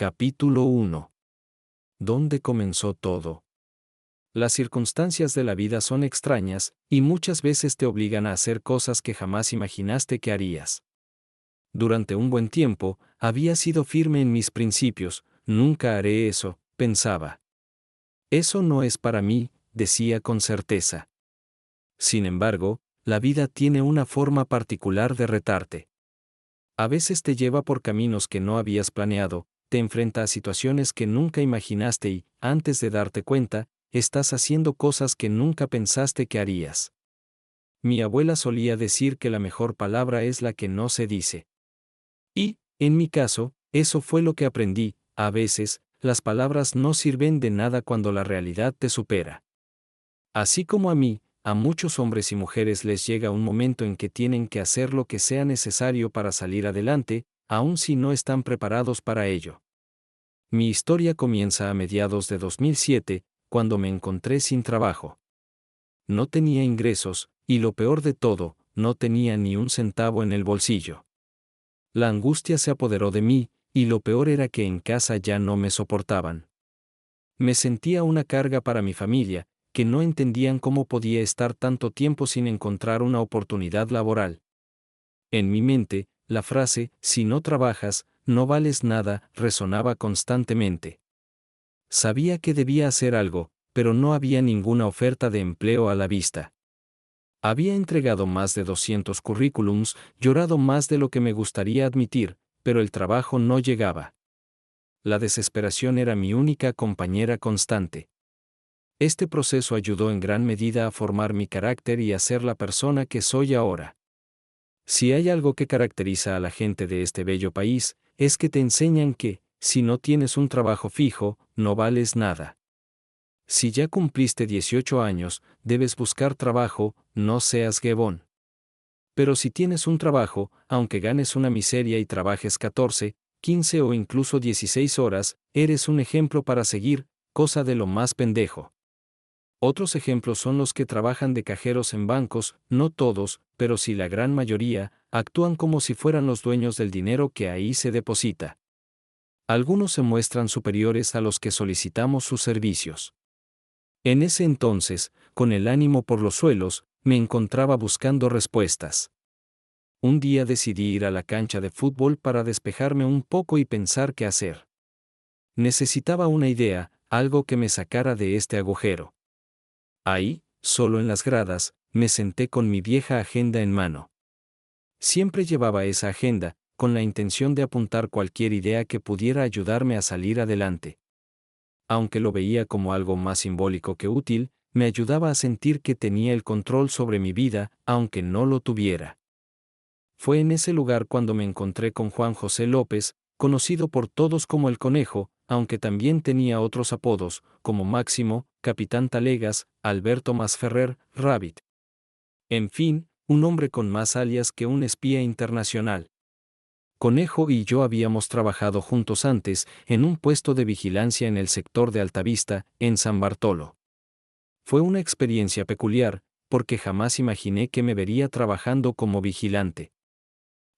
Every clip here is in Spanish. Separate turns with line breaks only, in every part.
Capítulo 1. ¿Dónde comenzó todo? Las circunstancias de la vida son extrañas, y muchas veces te obligan a hacer cosas que jamás imaginaste que harías. Durante un buen tiempo, había sido firme en mis principios, nunca haré eso, pensaba. Eso no es para mí, decía con certeza. Sin embargo, la vida tiene una forma particular de retarte. A veces te lleva por caminos que no habías planeado, te enfrenta a situaciones que nunca imaginaste y, antes de darte cuenta, estás haciendo cosas que nunca pensaste que harías. Mi abuela solía decir que la mejor palabra es la que no se dice. Y, en mi caso, eso fue lo que aprendí. A veces, las palabras no sirven de nada cuando la realidad te supera. Así como a mí, a muchos hombres y mujeres les llega un momento en que tienen que hacer lo que sea necesario para salir adelante, aun si no están preparados para ello. Mi historia comienza a mediados de 2007, cuando me encontré sin trabajo. No tenía ingresos, y lo peor de todo, no tenía ni un centavo en el bolsillo. La angustia se apoderó de mí, y lo peor era que en casa ya no me soportaban. Me sentía una carga para mi familia, que no entendían cómo podía estar tanto tiempo sin encontrar una oportunidad laboral. En mi mente, la frase, si no trabajas, no vales nada, resonaba constantemente. Sabía que debía hacer algo, pero no había ninguna oferta de empleo a la vista. Había entregado más de 200 currículums, llorado más de lo que me gustaría admitir, pero el trabajo no llegaba. La desesperación era mi única compañera constante. Este proceso ayudó en gran medida a formar mi carácter y a ser la persona que soy ahora. Si hay algo que caracteriza a la gente de este bello país, es que te enseñan que, si no tienes un trabajo fijo, no vales nada. Si ya cumpliste 18 años, debes buscar trabajo, no seas huevón. Pero si tienes un trabajo, aunque ganes una miseria y trabajes 14, 15 o incluso 16 horas, eres un ejemplo para seguir, cosa de lo más pendejo. Otros ejemplos son los que trabajan de cajeros en bancos, no todos, pero sí la gran mayoría, actúan como si fueran los dueños del dinero que ahí se deposita. Algunos se muestran superiores a los que solicitamos sus servicios. En ese entonces, con el ánimo por los suelos, me encontraba buscando respuestas. Un día decidí ir a la cancha de fútbol para despejarme un poco y pensar qué hacer. Necesitaba una idea, algo que me sacara de este agujero. Ahí, solo en las gradas, me senté con mi vieja agenda en mano. Siempre llevaba esa agenda, con la intención de apuntar cualquier idea que pudiera ayudarme a salir adelante. Aunque lo veía como algo más simbólico que útil, me ayudaba a sentir que tenía el control sobre mi vida, aunque no lo tuviera. Fue en ese lugar cuando me encontré con Juan José López, conocido por todos como el Conejo, aunque también tenía otros apodos, como Máximo, Capitán Talegas, Alberto Masferrer, Rabbit. En fin, un hombre con más alias que un espía internacional. Conejo y yo habíamos trabajado juntos antes, en un puesto de vigilancia en el sector de Altavista, en San Bartolo. Fue una experiencia peculiar, porque jamás imaginé que me vería trabajando como vigilante.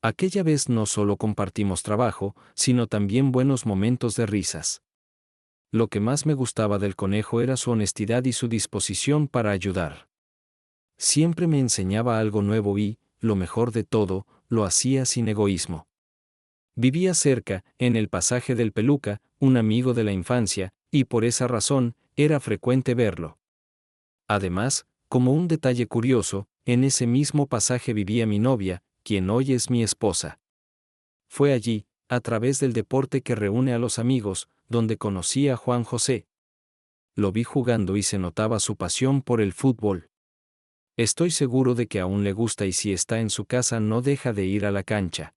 Aquella vez no solo compartimos trabajo, sino también buenos momentos de risas. Lo que más me gustaba del Conejo era su honestidad y su disposición para ayudar. Siempre me enseñaba algo nuevo y, lo mejor de todo, lo hacía sin egoísmo. Vivía cerca, en el pasaje del Peluca, un amigo de la infancia, y por esa razón, era frecuente verlo. Además, como un detalle curioso, en ese mismo pasaje vivía mi novia, quien hoy es mi esposa. Fue allí, a través del deporte que reúne a los amigos, donde conocí a Juan José. Lo vi jugando y se notaba su pasión por el fútbol. Estoy seguro de que aún le gusta y si está en su casa no deja de ir a la cancha.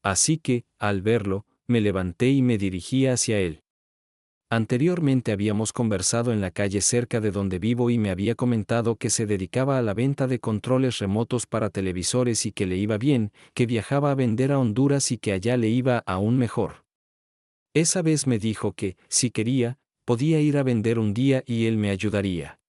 Así que, al verlo, me levanté y me dirigí hacia él. Anteriormente habíamos conversado en la calle cerca de donde vivo y me había comentado que se dedicaba a la venta de controles remotos para televisores y que le iba bien, que viajaba a vender a Honduras y que allá le iba aún mejor. Esa vez me dijo que, si quería, podía ir a vender un día y él me ayudaría.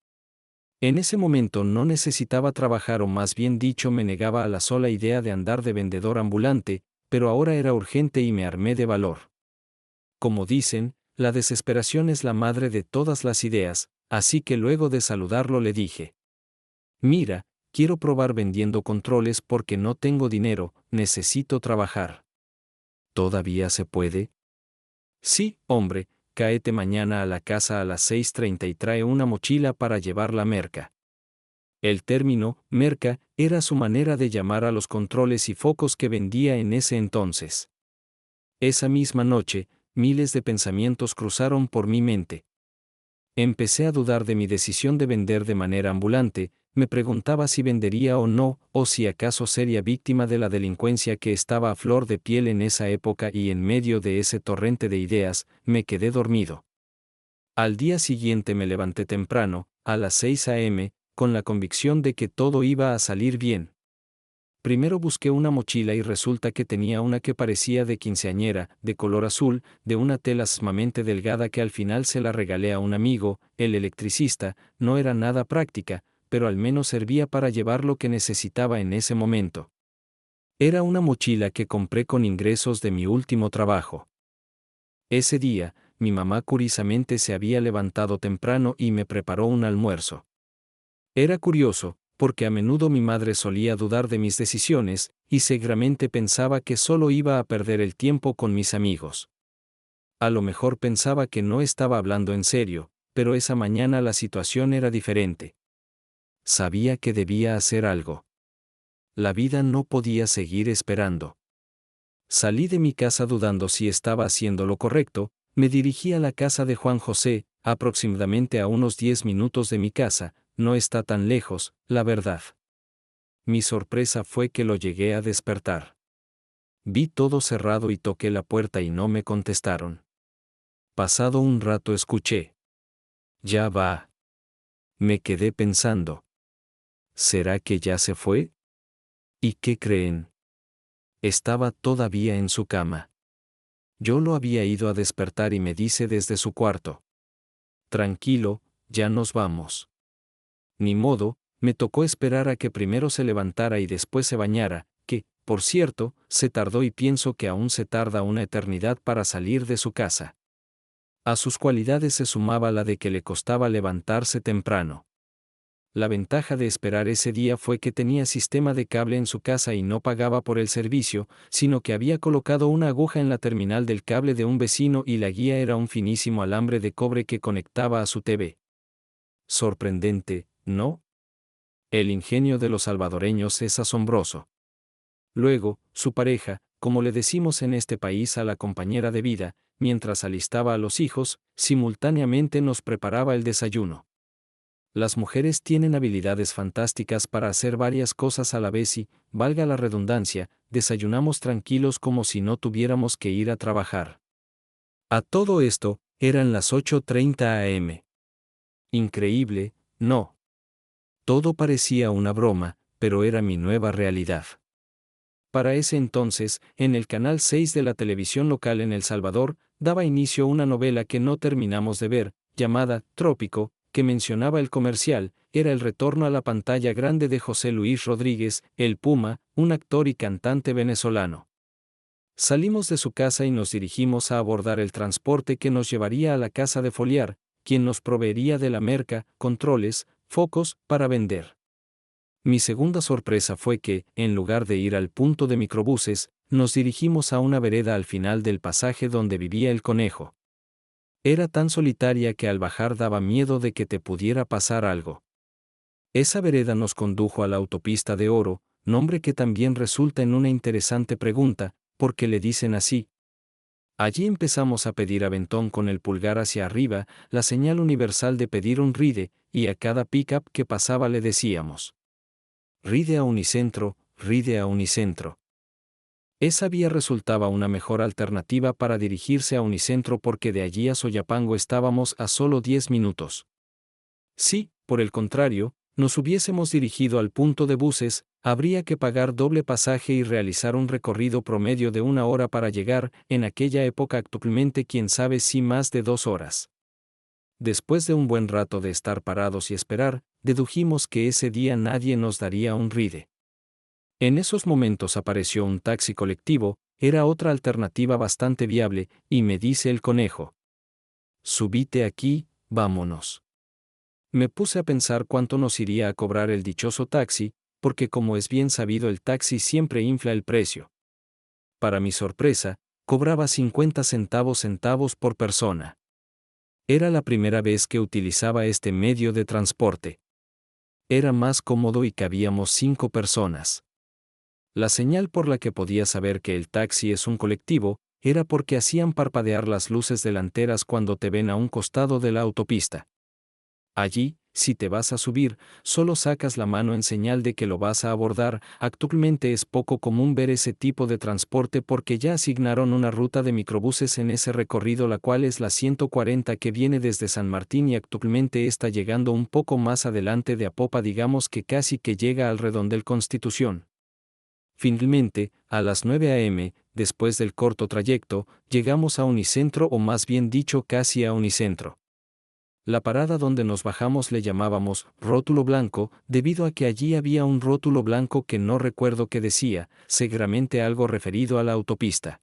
En ese momento no necesitaba trabajar o más bien dicho me negaba a la sola idea de andar de vendedor ambulante, pero ahora era urgente y me armé de valor. como dicen, la desesperación es la madre de todas las ideas, así que luego de saludarlo le dije: mira, quiero probar vendiendo controles porque no tengo dinero, necesito trabajar. ¿Todavía se puede? Sí, hombre, cáete mañana a la casa a las 6:30 y trae una mochila para llevar la merca. El término, merca, era su manera de llamar a los controles y focos que vendía en ese entonces. Esa misma noche, miles de pensamientos cruzaron por mi mente. Empecé a dudar de mi decisión de vender de manera ambulante, me preguntaba si vendería o no, o si acaso sería víctima de la delincuencia que estaba a flor de piel en esa época, y en medio de ese torrente de ideas, me quedé dormido. Al día siguiente me levanté temprano, a las 6 a.m., con la convicción de que todo iba a salir bien. Primero busqué una mochila y resulta que tenía una que parecía de quinceañera, de color azul, de una tela sumamente delgada que al final se la regalé a un amigo, el electricista. No era nada práctica, pero al menos servía para llevar lo que necesitaba en ese momento. Era una mochila que compré con ingresos de mi último trabajo. Ese día, mi mamá curiosamente se había levantado temprano y me preparó un almuerzo. Era curioso, porque a menudo mi madre solía dudar de mis decisiones, y seguramente pensaba que solo iba a perder el tiempo con mis amigos. A lo mejor pensaba que no estaba hablando en serio, pero esa mañana la situación era diferente. Sabía que debía hacer algo. La vida no podía seguir esperando. Salí de mi casa dudando si estaba haciendo lo correcto, me dirigí a la casa de Juan José, aproximadamente a unos 10 minutos de mi casa. No está tan lejos, la verdad. Mi sorpresa fue que lo llegué a despertar. Vi todo cerrado y toqué la puerta y no me contestaron. Pasado un rato escuché: ya va. Me quedé pensando: ¿será que ya se fue? ¿Y qué creen? Estaba todavía en su cama. Yo lo había ido a despertar y me dice desde su cuarto: tranquilo, ya nos vamos. Ni modo, me tocó esperar a que primero se levantara y después se bañara, que, por cierto, se tardó y pienso que aún se tarda una eternidad para salir de su casa. A sus cualidades se sumaba la de que le costaba levantarse temprano. La ventaja de esperar ese día fue que tenía sistema de cable en su casa y no pagaba por el servicio, sino que había colocado una aguja en la terminal del cable de un vecino y la guía era un finísimo alambre de cobre que conectaba a su TV. Sorprendente, ¿no? El ingenio de los salvadoreños es asombroso. Luego, su pareja, como le decimos en este país a la compañera de vida, mientras alistaba a los hijos, simultáneamente nos preparaba el desayuno. Las mujeres tienen habilidades fantásticas para hacer varias cosas a la vez y, valga la redundancia, desayunamos tranquilos como si no tuviéramos que ir a trabajar. A todo esto, eran las 8:30 a.m. Increíble, ¿no? Todo parecía una broma, pero era mi nueva realidad. Para ese entonces, en el canal 6 de la televisión local en El Salvador, daba inicio una novela que no terminamos de ver, llamada Trópico, que mencionaba el comercial. Era el retorno a la pantalla grande de José Luis Rodríguez, el Puma, un actor y cantante venezolano. Salimos de su casa y nos dirigimos a abordar el transporte que nos llevaría a la casa de Foliar, quien nos proveería de la merca, controles, focos, para vender. Mi segunda sorpresa fue que, en lugar de ir al punto de microbuses, nos dirigimos a una vereda al final del pasaje donde vivía el conejo. Era tan solitaria que al bajar daba miedo de que te pudiera pasar algo. Esa vereda nos condujo a la autopista de Oro, nombre que también resulta en una interesante pregunta: ¿por qué le dicen así? Allí empezamos a pedir aventón con el pulgar hacia arriba, la señal universal de pedir un ride, y a cada pick-up que pasaba le decíamos: ride a Unicentro, ride a Unicentro. Esa vía resultaba una mejor alternativa para dirigirse a Unicentro porque de allí a Soyapango estábamos a solo 10 minutos. Si, por el contrario, nos hubiésemos dirigido al punto de buses, habría que pagar doble pasaje y realizar un recorrido promedio de 1 hora para llegar, en aquella época actualmente quién sabe si más de 2 horas. Después de un buen rato de estar parados y esperar, dedujimos que ese día nadie nos daría un ride. En esos momentos apareció un taxi colectivo, era otra alternativa bastante viable, y me dice el conejo: subite aquí, vámonos. Me puse a pensar cuánto nos iría a cobrar el dichoso taxi, porque como es bien sabido el taxi siempre infla el precio. Para mi sorpresa, cobraba 50 centavos por persona. Era la primera vez que utilizaba este medio de transporte. Era más cómodo y cabíamos 5 personas. La señal por la que podía saber que el taxi es un colectivo, era porque hacían parpadear las luces delanteras cuando te ven a un costado de la autopista. Allí, si te vas a subir, solo sacas la mano en señal de que lo vas a abordar. Actualmente es poco común ver ese tipo de transporte porque ya asignaron una ruta de microbuses en ese recorrido, la cual es la 140 que viene desde San Martín y actualmente está llegando un poco más adelante de Apopa, digamos que casi que llega al Redondel Constitución. Finalmente, a las 9 a.m., después del corto trayecto, llegamos a Unicentro, o más bien dicho casi a Unicentro. La parada donde nos bajamos le llamábamos rótulo blanco, debido a que allí había un rótulo blanco que no recuerdo qué decía, seguramente algo referido a la autopista.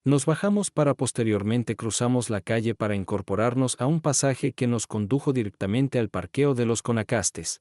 Nos bajamos para posteriormente cruzamos la calle para incorporarnos a un pasaje que nos condujo directamente al parqueo de los Conacastes.